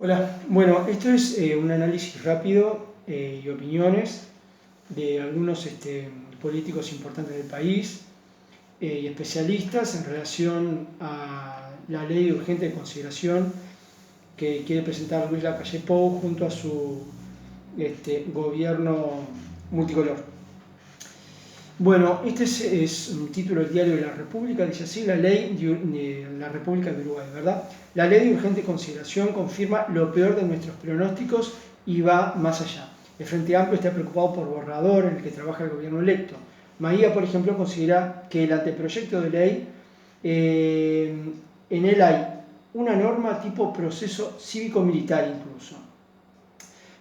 Hola, bueno, esto es un análisis rápido y opiniones de algunos políticos importantes del país y especialistas en relación a la ley de urgente consideración que quiere presentar Luis Lacalle Pou junto a su gobierno multicolor. Bueno, este es un título del diario de la República, dice así: la ley de la República de Uruguay, ¿verdad? La ley de urgente consideración confirma lo peor de nuestros pronósticos y va más allá. El Frente Amplio está preocupado por borrador en el que trabaja el gobierno electo. Maía, por ejemplo, considera que el anteproyecto de ley, en él hay una norma tipo proceso cívico-militar incluso.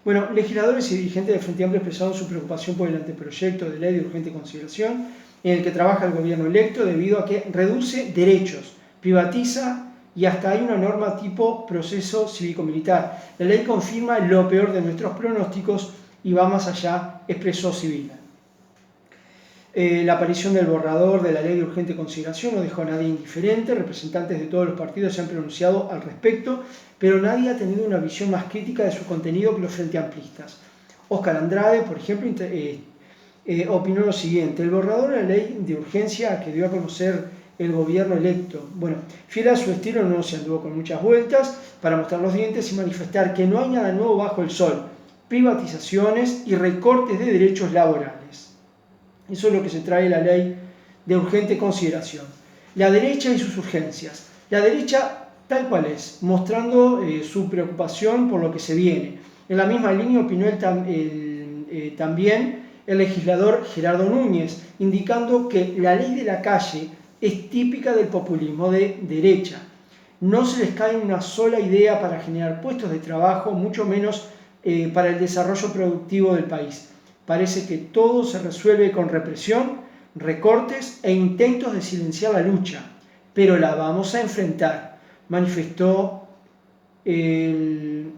Bueno, legisladores y dirigentes del Frente Amplio expresaron su preocupación por el anteproyecto de ley de urgente consideración en el que trabaja el gobierno electo debido a que reduce derechos, privatiza y hasta hay una norma tipo proceso cívico-militar. La ley confirma lo peor de nuestros pronósticos y va más allá, expresó Sibila. La aparición del borrador de la ley de urgente consideración no dejó a nadie indiferente. Representantes de todos los partidos se han pronunciado al respecto, pero nadie ha tenido una visión más crítica de su contenido que los frente amplistas. Óscar Andrade, por ejemplo, opinó lo siguiente: el borrador de la ley de urgencia que dio a conocer el gobierno electo, bueno, fiel a su estilo, no se anduvo con muchas vueltas para mostrar los dientes y manifestar que no hay nada nuevo bajo el sol, privatizaciones y recortes de derechos laborales. Eso es lo que se trae la ley de urgente consideración. La derecha y sus urgencias. La derecha tal cual es, mostrando su preocupación por lo que se viene. En la misma línea opinó también el legislador Gerardo Núñez, indicando que la ley de la calle es típica del populismo de derecha. No se les cae una sola idea para generar puestos de trabajo, mucho menos para el desarrollo productivo del país. Parece que todo se resuelve con represión, recortes e intentos de silenciar la lucha, pero la vamos a enfrentar, manifestó el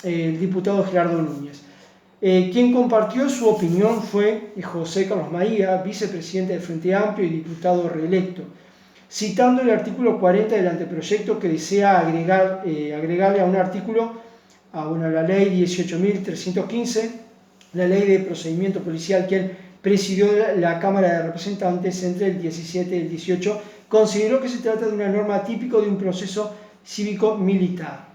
diputado Gerardo Núñez. Quien compartió su opinión fue José Carlos Maía, vicepresidente del Frente Amplio y diputado reelecto, citando el artículo 40 del anteproyecto que desea agregarle a un artículo a la ley 18.315, la ley de procedimiento policial, quien presidió la Cámara de Representantes entre el 17 y el 18, consideró que se trata de una norma típica de un proceso cívico-militar.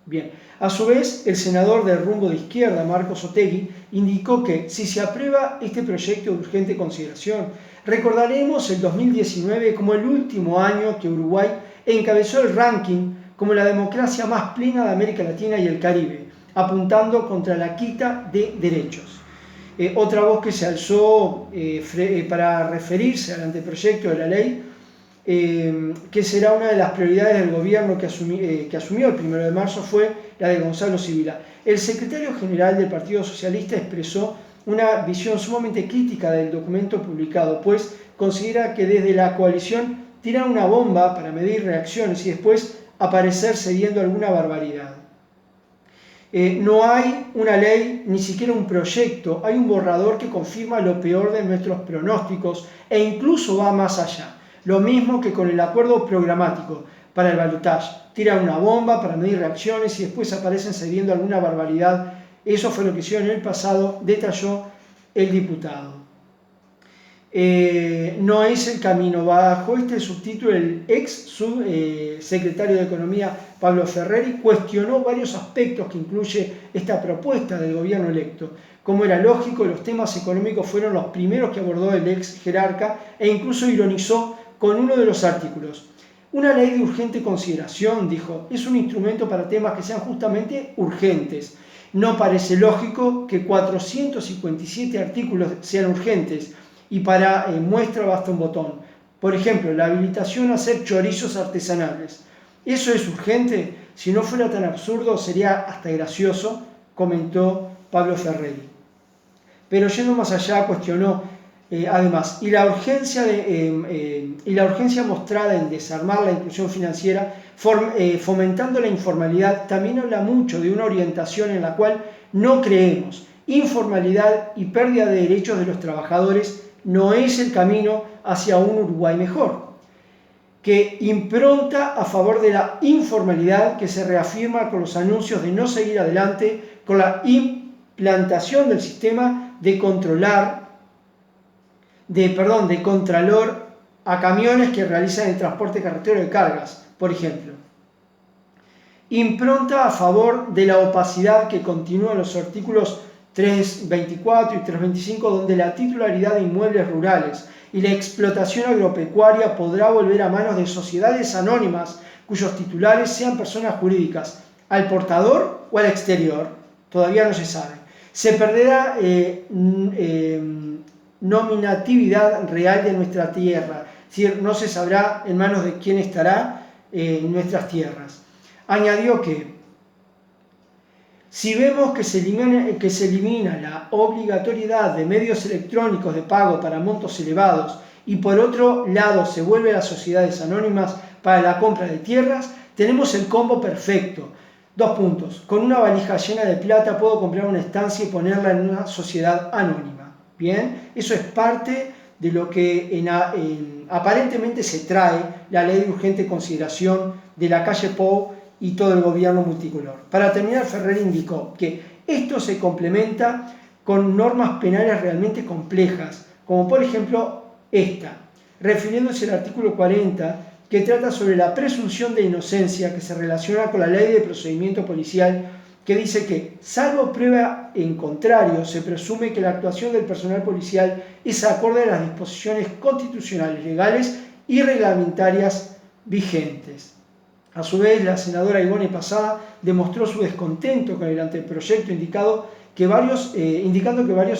Bien, a su vez, el senador del rumbo de izquierda, Marcos Otegui, indicó que si se aprueba este proyecto de urgente consideración, recordaremos el 2019 como el último año que Uruguay encabezó el ranking como la democracia más plena de América Latina y el Caribe, apuntando contra la quita de derechos. Otra voz que se alzó para referirse al anteproyecto de la ley, que será una de las prioridades del gobierno que asumió el 1 de marzo, fue la de Gonzalo Sibila. El secretario general del Partido Socialista expresó una visión sumamente crítica del documento publicado, pues considera que desde la coalición tiran una bomba para medir reacciones y después aparecer cediendo alguna barbaridad. No hay una ley, ni siquiera un proyecto, hay un borrador que confirma lo peor de nuestros pronósticos e incluso va más allá. Lo mismo que con el acuerdo programático para el balotaje. Tiran una bomba para medir reacciones y después aparecen cediendo alguna barbaridad. Eso fue lo que hicieron en el pasado, detalló el diputado. No es el camino. Bajo este subtítulo, el ex subsecretario de Economía, Pablo Ferreri, cuestionó varios aspectos que incluye esta propuesta del gobierno electo. Como era lógico, los temas económicos fueron los primeros que abordó el ex jerarca e incluso ironizó con uno de los artículos. Una ley de urgente consideración, dijo, es un instrumento para temas que sean justamente urgentes. No parece lógico que 457 artículos sean urgentes y para muestra basta un botón. Por ejemplo, la habilitación a hacer chorizos artesanales. ¿Eso es urgente? Si no fuera tan absurdo, sería hasta gracioso, comentó Pablo Ferreri. Pero yendo más allá, cuestionó además, y la urgencia mostrada en desarmar la inclusión financiera, fomentando la informalidad, también habla mucho de una orientación en la cual no creemos. Informalidad y pérdida de derechos de los trabajadores no es el camino hacia un Uruguay mejor. que impronta a favor de la informalidad que se reafirma con los anuncios de no seguir adelante con la implantación del sistema de contralor a camiones que realizan el transporte carretero de cargas, por ejemplo. Impronta a favor de la opacidad que continúa en los artículos 324 y 325, donde la titularidad de inmuebles rurales y la explotación agropecuaria podrá volver a manos de sociedades anónimas cuyos titulares sean personas jurídicas, al portador o al exterior, todavía no se sabe. Se perderá nominatividad real de nuestra tierra, es decir, no se sabrá en manos de quién estará en nuestras tierras. Añadió que si vemos que se elimina la obligatoriedad de medios electrónicos de pago para montos elevados y por otro lado se vuelve a las sociedades anónimas para la compra de tierras, tenemos el combo perfecto. 2 puntos. Con una valija llena de plata puedo comprar una estancia y ponerla en una sociedad anónima. Bien, eso es parte de lo que aparentemente se trae la ley de urgente consideración de la calle Pou y todo el gobierno multicolor. Para terminar, Ferrer indicó que esto se complementa con normas penales realmente complejas, como por ejemplo esta, refiriéndose al artículo 40, que trata sobre la presunción de inocencia que se relaciona con la ley de procedimiento policial, que dice que, salvo prueba en contrario, se presume que la actuación del personal policial es acorde a las disposiciones constitucionales, legales y reglamentarias vigentes. A su vez, la senadora Ivonne Passada demostró su descontento con el anteproyecto indicando que varios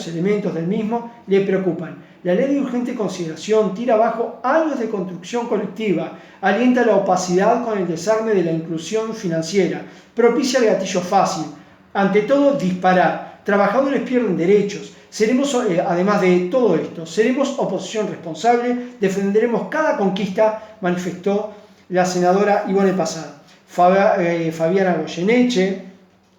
elementos del mismo le preocupan. La ley de urgente consideración tira abajo años de construcción colectiva, alienta la opacidad con el desarme de la inclusión financiera, propicia el gatillo fácil. Ante todo, disparar. Trabajadores pierden derechos. Además de todo esto, seremos oposición responsable, defenderemos cada conquista, manifestó la senadora Ivonne Passada. Fabiana Goyeneche,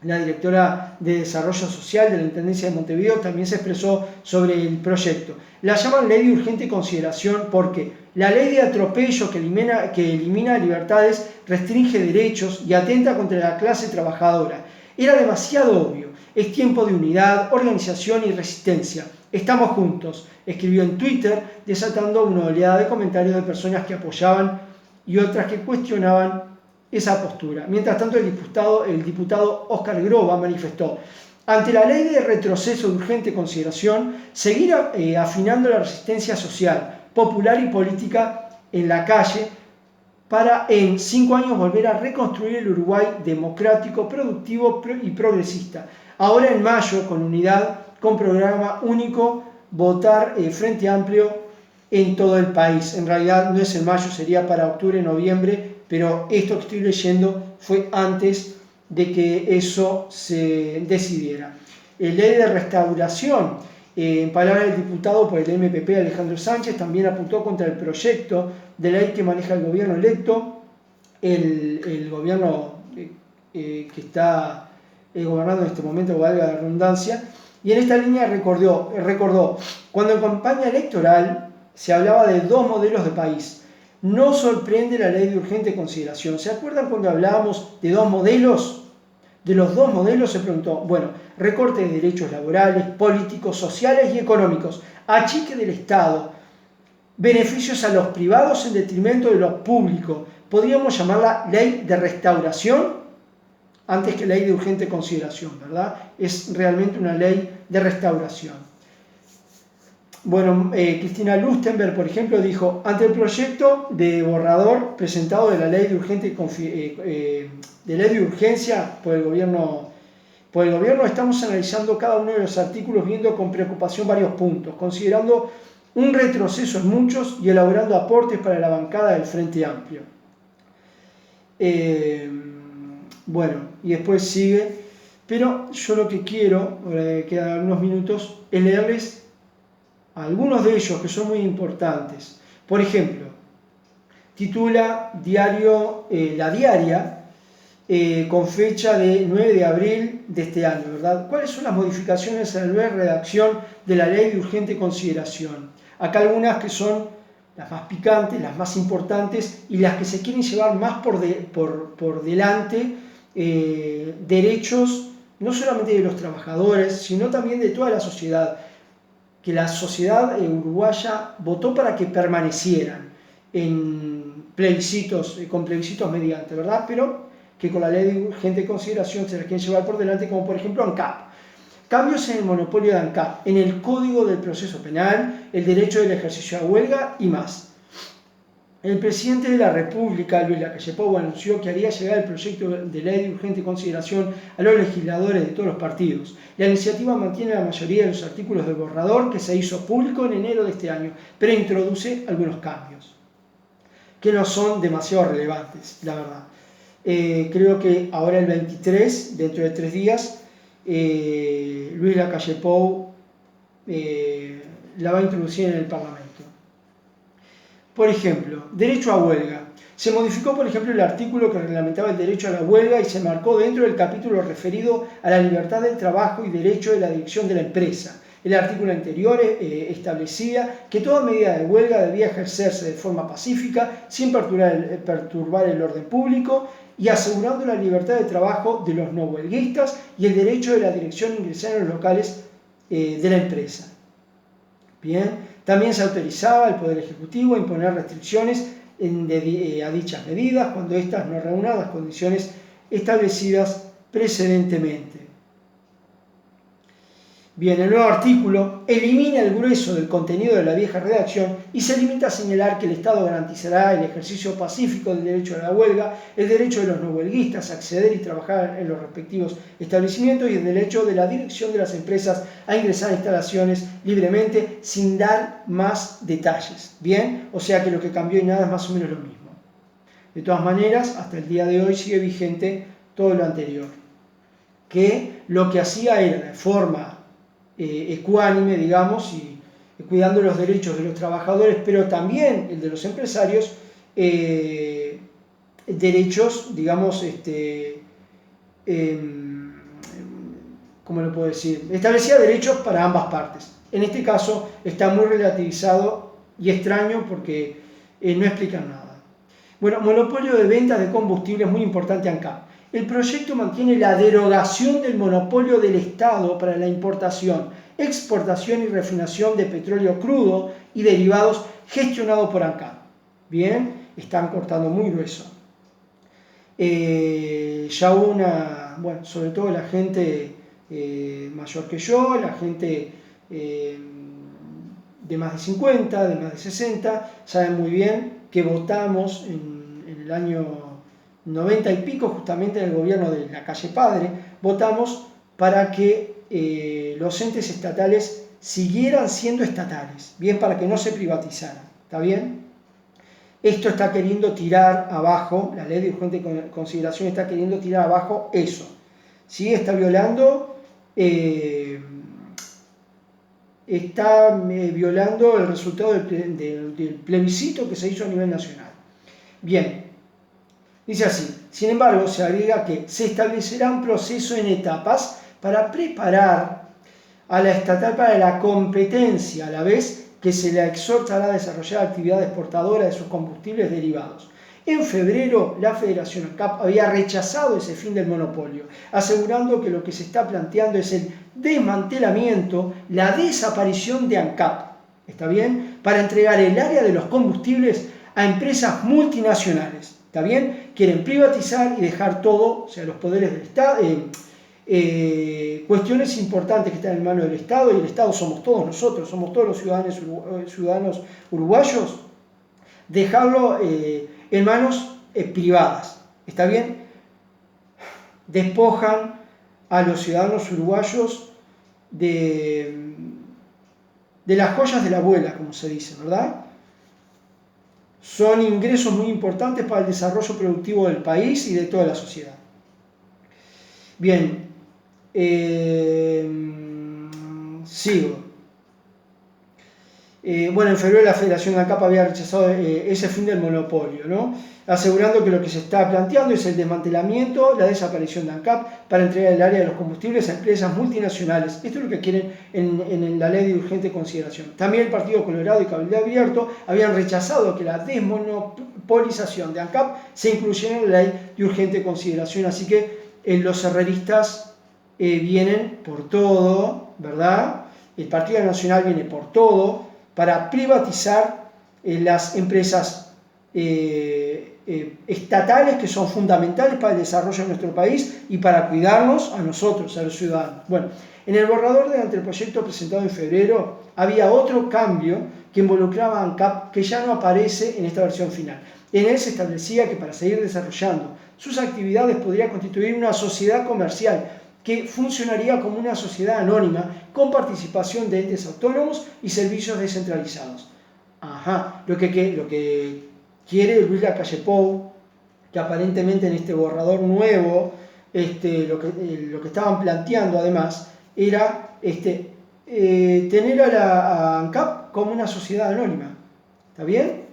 la directora de Desarrollo Social de la Intendencia de Montevideo, también se expresó sobre el proyecto. La llaman ley de urgente consideración porque la ley de atropello que elimina libertades, restringe derechos y atenta contra la clase trabajadora. Era demasiado obvio. Es tiempo de unidad, organización y resistencia. Estamos juntos, escribió en Twitter, desatando una oleada de comentarios de personas que apoyaban y otras que cuestionaban esa postura. Mientras tanto, el diputado Óscar Groba manifestó: ante la ley de retroceso de urgente consideración, seguir afinando la resistencia social, popular y política en la calle para en 5 años volver a reconstruir el Uruguay democrático, productivo y progresista. Ahora en mayo, con unidad, con programa único, votar Frente Amplio en todo el país. En realidad no es en mayo, sería para octubre, noviembre, pero esto que estoy leyendo fue antes de que eso se decidiera. Ley de restauración, en palabras del diputado por el MPP Alejandro Sánchez, también apuntó contra el proyecto de ley que maneja el gobierno electo, el gobierno que está gobernando en este momento, valga la redundancia, y en esta línea recordó, cuando en campaña electoral se hablaba de 2 modelos de país. No sorprende la ley de urgente consideración. ¿Se acuerdan cuando hablábamos de 2 modelos? De los 2 modelos se preguntó, bueno, recorte de derechos laborales, políticos, sociales y económicos, achique del Estado, beneficios a los privados en detrimento de lo público. Podríamos llamarla ley de restauración antes que ley de urgente consideración, ¿verdad? Es realmente una ley de restauración. Bueno, Cristina Lustenberg, por ejemplo, dijo: ante el proyecto de borrador presentado de la ley de urgencia por el gobierno, estamos analizando cada uno de los artículos, viendo con preocupación varios puntos, considerando un retroceso en muchos y elaborando aportes para la bancada del Frente Amplio. Bueno, y después sigue, pero yo lo que quiero, ahora quedan algunos minutos, es leerles algunos de ellos que son muy importantes. Por ejemplo, titula diario La Diaria, con fecha de 9 de abril de este año, ¿verdad? ¿Cuáles son las modificaciones a la nueva redacción de la ley de urgente consideración? Acá algunas que son las más picantes, las más importantes y las que se quieren llevar más por delante derechos no solamente de los trabajadores, sino también de toda la sociedad, que la sociedad uruguaya votó para que permanecieran en plebiscitos, con plebiscitos mediante, ¿verdad? Pero que con la ley de urgente consideración se las quieren llevar por delante, como por ejemplo ANCAP. Cambios en el monopolio de ANCAP, en el Código del Proceso Penal, el derecho del ejercicio a huelga y más. El presidente de la República, Luis Lacalle Pou, anunció que haría llegar el proyecto de ley de urgente consideración a los legisladores de todos los partidos. La iniciativa mantiene la mayoría de los artículos del borrador que se hizo público en enero de este año, pero introduce algunos cambios que no son demasiado relevantes, la verdad. Creo que ahora el 23, dentro de 3 días, Luis Lacalle Pou la va a introducir en el Parlamento. Por ejemplo, derecho a huelga. Se modificó, por ejemplo, el artículo que reglamentaba el derecho a la huelga y se marcó dentro del capítulo referido a la libertad del trabajo y derecho de la dirección de la empresa. El artículo anterior establecía que toda medida de huelga debía ejercerse de forma pacífica, sin perturbar el orden público y asegurando la libertad de trabajo de los no huelguistas y el derecho de la dirección a ingresar en los locales de la empresa. Bien. También se autorizaba al Poder Ejecutivo a imponer restricciones a dichas medidas cuando éstas no reúnan las condiciones establecidas precedentemente. Bien, el nuevo artículo elimina el grueso del contenido de la vieja redacción y se limita a señalar que el Estado garantizará el ejercicio pacífico del derecho a la huelga, el derecho de los no huelguistas a acceder y trabajar en los respectivos establecimientos y el derecho de la dirección de las empresas a ingresar a instalaciones libremente sin dar más detalles. Bien, o sea que lo que cambió y nada es más o menos lo mismo. De todas maneras, hasta el día de hoy sigue vigente todo lo anterior, que lo que hacía era de forma ecuánime, digamos, y cuidando los derechos de los trabajadores, pero también el de los empresarios, derechos, digamos, ¿cómo lo puedo decir? Establecía derechos para ambas partes. En este caso está muy relativizado y extraño porque no explican nada. Bueno, monopolio de ventas de combustible es muy importante ANCAP. El proyecto mantiene la derogación del monopolio del Estado para la importación, exportación y refinación de petróleo crudo y derivados gestionado por ANCAP. Bien, están cortando muy grueso. Ya bueno, sobre todo la gente mayor que yo, la gente de más de 50, de más de 60, saben muy bien que votamos en el año 90 y pico, justamente en el gobierno de Lacalle Padre, votamos para que los entes estatales siguieran siendo estatales, bien, para que no se privatizaran, ¿está bien? Esto está queriendo tirar abajo, la ley de urgente consideración está queriendo tirar abajo eso, ¿sí? Está violando el resultado del plebiscito que se hizo a nivel nacional. Bien. Dice así, sin embargo, se agrega que se establecerá un proceso en etapas para preparar a la estatal para la competencia, a la vez que se la exhortará a desarrollar actividad exportadora de sus combustibles derivados. En febrero, la Federación ANCAP había rechazado ese fin del monopolio, asegurando que lo que se está planteando es el desmantelamiento, la desaparición de ANCAP, ¿está bien?, para entregar el área de los combustibles a empresas multinacionales. ¿Está bien? Quieren privatizar y dejar todo, o sea, los poderes del Estado, cuestiones importantes que están en manos del Estado, y el Estado somos todos nosotros, somos todos los ciudadanos uruguayos, dejarlo en manos privadas. ¿Está bien? Despojan a los ciudadanos uruguayos de las joyas de la abuela, como se dice, ¿verdad? Son ingresos muy importantes para el desarrollo productivo del país y de toda la sociedad. Bien, sigo. Bueno, en febrero la Federación de ANCAP había rechazado ese fin del monopolio, ¿no? Asegurando que lo que se está planteando es el desmantelamiento, la desaparición de ANCAP para entregar el área de los combustibles a empresas multinacionales. Esto es lo que quieren en la ley de urgente consideración. También el Partido Colorado y Cabildo Abierto habían rechazado que la desmonopolización de ANCAP se incluyera en la ley de urgente consideración. Así que los herreristas vienen por todo, ¿verdad? El Partido Nacional viene por todo para privatizar las empresas estatales que son fundamentales para el desarrollo de nuestro país y para cuidarnos a nosotros, a los ciudadanos. Bueno, en el borrador del anteproyecto presentado en febrero había otro cambio que involucraba a ANCAP que ya no aparece en esta versión final. En él se establecía que para seguir desarrollando sus actividades podría constituir una sociedad comercial que funcionaría como una sociedad anónima con participación de entes autónomos y servicios descentralizados. Ajá, lo que quiere Luis Lacalle Pou, que aparentemente en este borrador nuevo, lo que estaban planteando además, era tener a ANCAP como una sociedad anónima. ¿Está bien?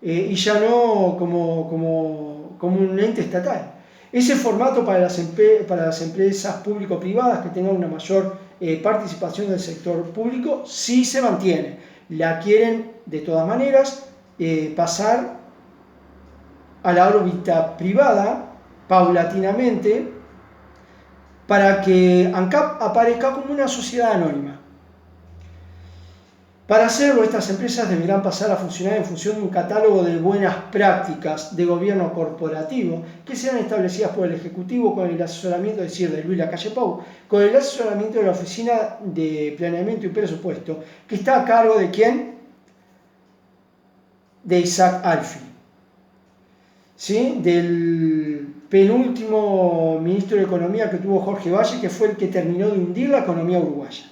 Y ya no como un ente estatal. Ese formato para las empresas público-privadas que tengan una mayor participación del sector público sí se mantiene. La quieren de todas maneras pasar a la órbita privada paulatinamente para que ANCAP aparezca como una sociedad anónima. Para hacerlo, estas empresas deberán pasar a funcionar en función de un catálogo de buenas prácticas de gobierno corporativo que sean establecidas por el Ejecutivo con el asesoramiento, es decir, de Luis Lacalle Pou, con el asesoramiento de la Oficina de Planeamiento y Presupuesto, que está a cargo de ¿quién? De Isaac Alfi, ¿sí? Del penúltimo ministro de Economía que tuvo Jorge Valle, que fue el que terminó de hundir la economía uruguaya.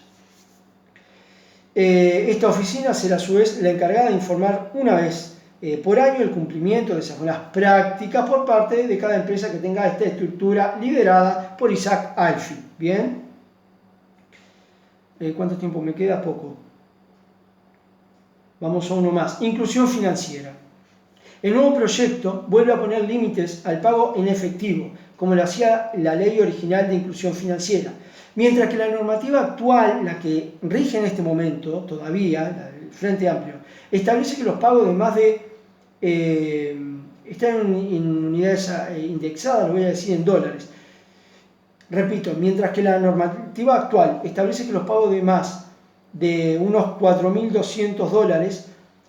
Esta oficina será a su vez la encargada de informar una vez por año el cumplimiento de esas buenas prácticas por parte de cada empresa que tenga esta estructura liderada por Isaac Alfi. ¿Bien? ¿Cuánto tiempo me queda? Poco. Vamos a uno más. Inclusión financiera. El nuevo proyecto vuelve a poner límites al pago en efectivo, como lo hacía la ley original de inclusión financiera. Mientras que la normativa actual, la que rige en este momento, todavía, la del Frente Amplio, establece que los pagos de más de... están en unidades indexadas, lo voy a decir en dólares. Repito, mientras que la normativa actual establece que los pagos de más de unos $4.200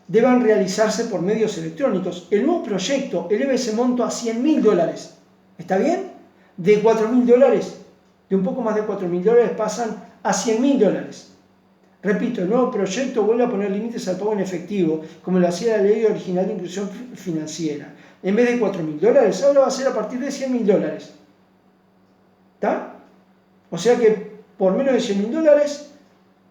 deban realizarse por medios electrónicos, el nuevo proyecto eleva ese monto a $100.000. ¿Está bien? De $4.000. De un poco más de $4.000 pasan a $100.000. Repito, el nuevo proyecto vuelve a poner límites al pago en efectivo, como lo hacía la ley original de inclusión financiera. En vez de $4.000, ahora va a ser a partir de $100.000. ¿Está? O sea que por menos de $100.000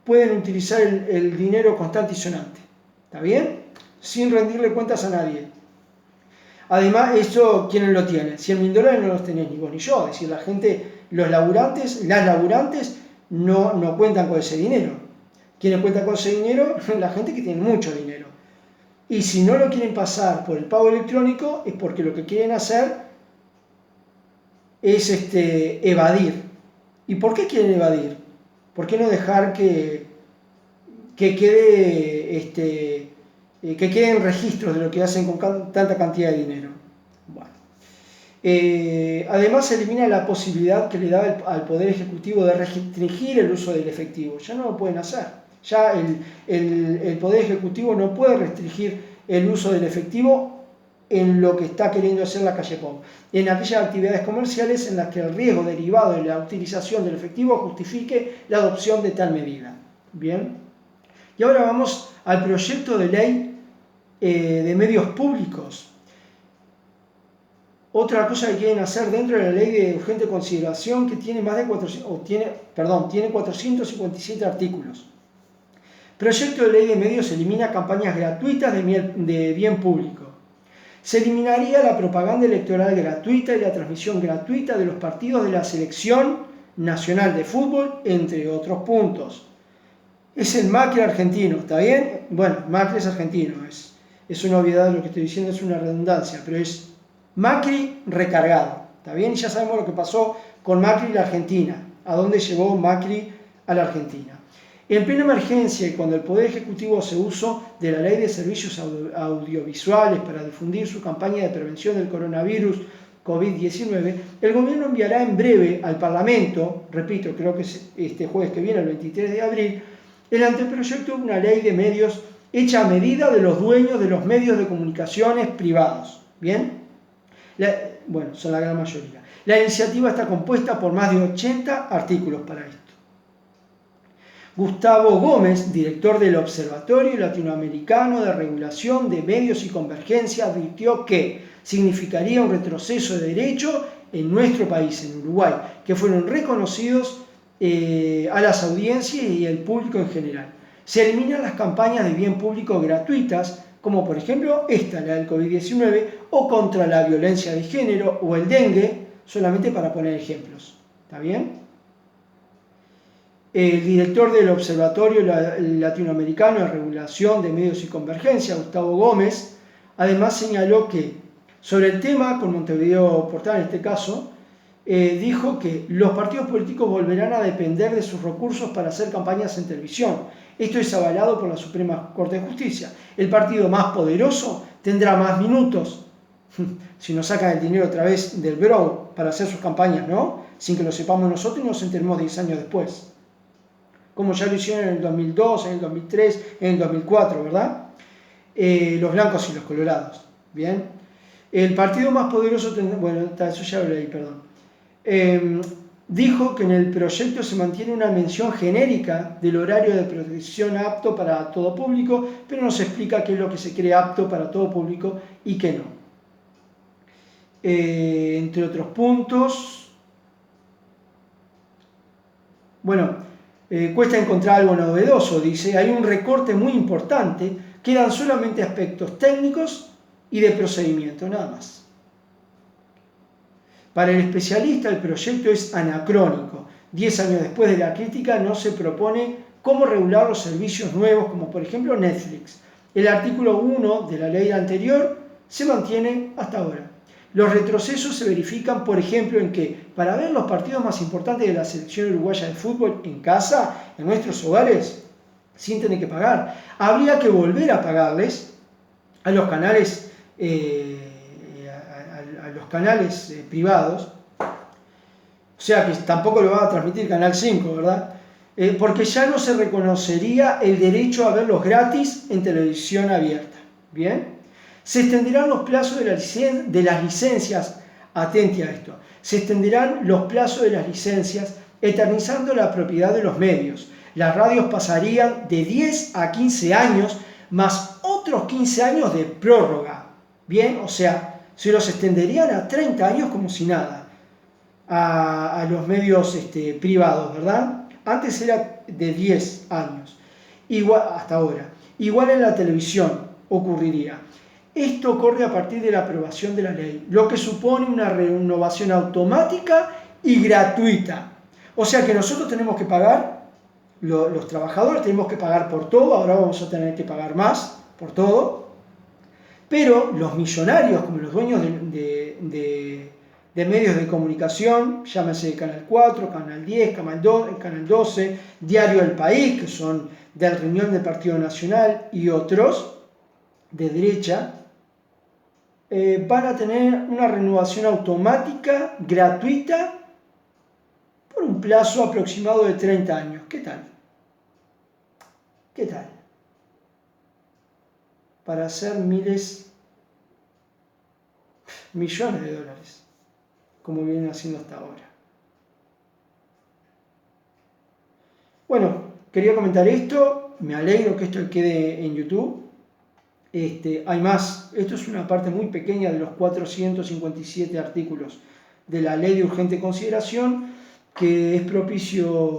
pueden utilizar el dinero constante y sonante. ¿Está bien? Sin rendirle cuentas a nadie. Además, eso, ¿quiénes lo tienen? $100.000 no los tenés ni vos ni yo. Es decir, la gente, los laburantes, las laburantes no cuentan con ese dinero. ¿Quiénes cuentan con ese dinero? La gente que tiene mucho dinero. Y si no lo quieren pasar por el pago electrónico es porque lo que quieren hacer es evadir. ¿Y por qué quieren evadir? ¿Por qué no dejar que queden registros de lo que hacen con tanta cantidad de dinero? Bueno. Además se elimina la posibilidad que le da al Poder Ejecutivo de restringir el uso del efectivo. Ya no lo pueden hacer. Ya el Poder Ejecutivo no puede restringir el uso del efectivo en lo que está queriendo hacer Lacalle Pou, en aquellas actividades comerciales en las que el riesgo derivado de la utilización del efectivo justifique la adopción de tal medida. Bien. Y ahora vamos al proyecto de ley de medios públicos. Otra cosa que quieren hacer dentro de la ley de urgente consideración, que tiene tiene 457 artículos. Proyecto de ley de medios elimina campañas gratuitas de bien público. Se eliminaría la propaganda electoral gratuita y la transmisión gratuita de los partidos de la selección nacional de fútbol, entre otros puntos. Es el Macri argentino, ¿está bien? Bueno, Macri es argentino, es una obviedad, lo que estoy diciendo es una redundancia, pero es Macri recargado, ¿está bien? Y ya sabemos lo que pasó con Macri y la Argentina, a dónde llevó Macri a la Argentina. En plena emergencia y cuando el Poder Ejecutivo hace uso de la Ley de Servicios Audiovisuales para difundir su campaña de prevención del coronavirus COVID-19, el gobierno enviará en breve al Parlamento, repito, creo que es este jueves que viene, el 23 de abril, el anteproyecto de una ley de medios hecha a medida de los dueños de los medios de comunicaciones privados. ¿Bien? Bueno, son la gran mayoría. La iniciativa está compuesta por más de 80 artículos para esto. Gustavo Gómez, director del Observatorio Latinoamericano de Regulación de Medios y Convergencia, advirtió que significaría un retroceso de derecho en nuestro país, en Uruguay, que fueron reconocidos a las audiencias y al público en general. Se eliminan las campañas de bien público gratuitas, como por ejemplo esta, la del COVID-19, o contra la violencia de género o el dengue, solamente para poner ejemplos. ¿Está bien? El director del Observatorio Latinoamericano de Regulación de Medios y Convergencia, Gustavo Gómez, además señaló que sobre el tema, con Montevideo Portal en este caso, dijo que los partidos políticos volverán a depender de sus recursos para hacer campañas en televisión. Esto es avalado por la Suprema Corte de Justicia. El partido más poderoso tendrá más minutos si nos sacan el dinero otra vez del BRO para hacer sus campañas, ¿no? Sin que lo sepamos nosotros y nos enteremos 10 años después. Como ya lo hicieron en el 2002, en el 2003, en el 2004, ¿verdad? Los blancos y los colorados, ¿bien? El partido más poderoso, bueno, eso ya lo leí, perdón. Dijo que en el proyecto se mantiene una mención genérica del horario de protección apto para todo público, pero no se explica qué es lo que se cree apto para todo público y qué no. Entre otros puntos, bueno, cuesta encontrar algo novedoso, dice, hay un recorte muy importante, quedan solamente aspectos técnicos y de procedimiento, nada más. Para el especialista el proyecto es anacrónico. 10 años después de la crítica no se propone cómo regular los servicios nuevos, como por ejemplo Netflix. El artículo 1 de la ley anterior se mantiene hasta ahora. Los retrocesos se verifican, por ejemplo, en que para ver los partidos más importantes de la selección uruguaya de fútbol en casa, en nuestros hogares, sin tener que pagar, habría que volver a pagarles a los canales privados, o sea que tampoco lo va a transmitir Canal 5, ¿verdad? Porque ya no se reconocería el derecho a verlos gratis en televisión abierta. ¿Bien? Se extenderán los plazos de las licencias, atente a esto, se extenderán los plazos de las licencias eternizando la propiedad de los medios. Las radios pasarían de 10 a 15 años más otros 15 años de prórroga. Bien, o sea, se los extenderían a 30 años como si nada a los medios privados, ¿verdad? Antes era de 10 años, igual, hasta ahora. Igual en la televisión ocurriría. Esto ocurre a partir de la aprobación de la ley, lo que supone una renovación automática y gratuita. O sea que nosotros tenemos que pagar, los trabajadores tenemos que pagar por todo, ahora vamos a tener que pagar más por todo, pero los millonarios, como los dueños de medios de comunicación, llámese Canal 4, Canal 10, Canal 12, Diario El País, que son del riñón del Partido Nacional y otros de derecha, van a tener una renovación automática, gratuita, por un plazo aproximado de 30 años. ¿Qué tal? ¿Qué tal? Para hacer millones de dólares, como vienen haciendo hasta ahora. Bueno, quería comentar esto, me alegro que esto quede en YouTube. Hay más, esto es una parte muy pequeña de los 457 artículos de la ley de urgente consideración, que es propicio